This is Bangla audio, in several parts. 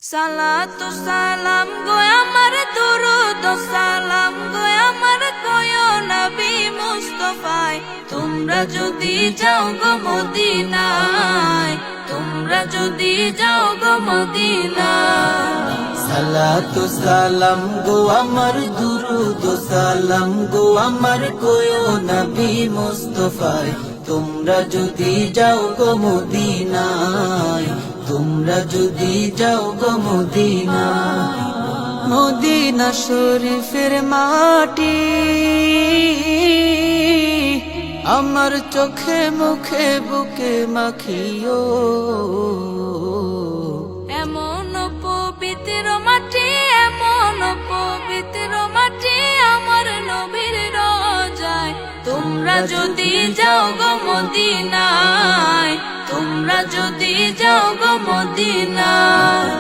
সালাতু সালাম গো আমার দুরুদ সালাম গো আমার কয়ো নবী মুস্তাফায় তোমরা যদি যাও গো মদিনায় তোমরা যদি যাও গো মদিনায় সালাতু সালাম গো আমার দুরুদ সালাম গো আমার কয়ো নবী মুস্তাফায় তোমরা যদি যাও গো মদিনায় তোমরা যদি যাও গো মদিনায় মদিনা শরীফের মাটি আমার চোখে মুখে বুকে মাখিও এমন পবিত্র মাটি এমন পবিত্র মাটি আমার নবীর রোজায় তোমরা যদি যাও গো মদিনায় তোমরা যদি যাও গো মদিনায়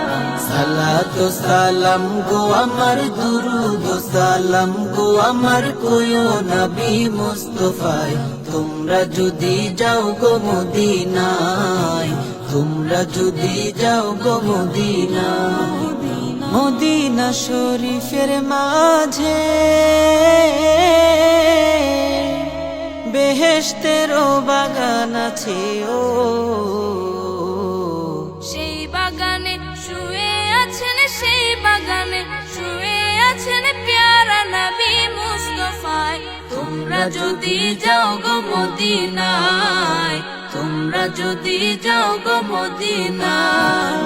সালাতু সালাম গো আমার দুরুদ সালাম গো আমার কয়ো নবী মুস্তাফায় তোমরা যদি যাও গো মদিনায় তোমরা যদি যাও গো মদিনায় মদিনা শরীফের মাঝে বেহেশতেরও বাগান আছে ও সেই বাগানে শুয়ে আছেন সেই বাগানে শুয়ে আছেন প্যারা নবী মুস্তাফায় তোমরা যদি যাও গো মদিনায় তোমরা যদি যাও গো মদিনায়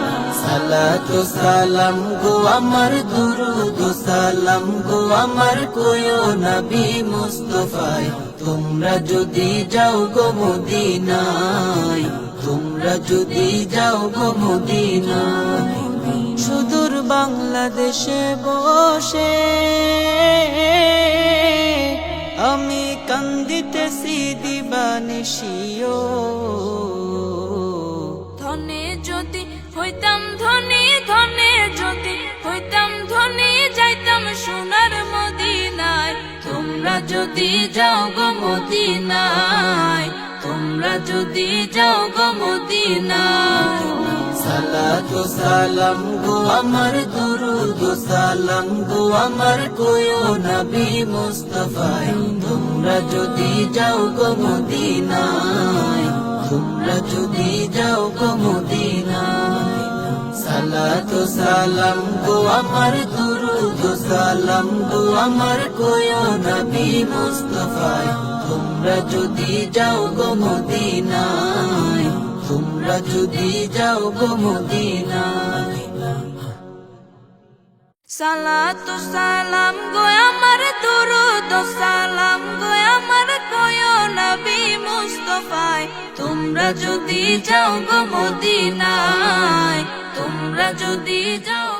সালাতু সালাম গো আমার দুরুদ সালাম গো আমার কয়ো নবী মুস্তাফায় তোমরা যদি যাও গো মদিনায় তোমরা যদি যাও গো মদিনায় সুদূর বাংলাদেশে বসে আমি কান্দিতেছি দিবানিশিও ধনে যদি হইতাম ধনী ধনে যদি হইতাম ধনী যাইতাম সোনার মদিনায় তোমরা যদি যাও গো মদিনায় তোমরা যদি যাও গো মদিনায় সালাতু সালাম গো আমার দুরুদ সালাম গো আমার কয়ো নবী মুস্তাফায় তোমরা যদি যাও গো মদিনায় তোমরা যদি যাও গো মদিনায় সালাতু সালাম গো আমার দুরুদ সালাম গো আমার কয়ো নবী মুস্তাফায় তোমরা যদি যাও গো মদিনায় তোমরা যদি যাও গো মদিনায় সালাতু সালাম গো আমার দুরুদ সালাম গো আমার কয়ো নবী মুস্তাফায় তোমরা যদি যাও গো মদিনায় তোমরা যদি যাও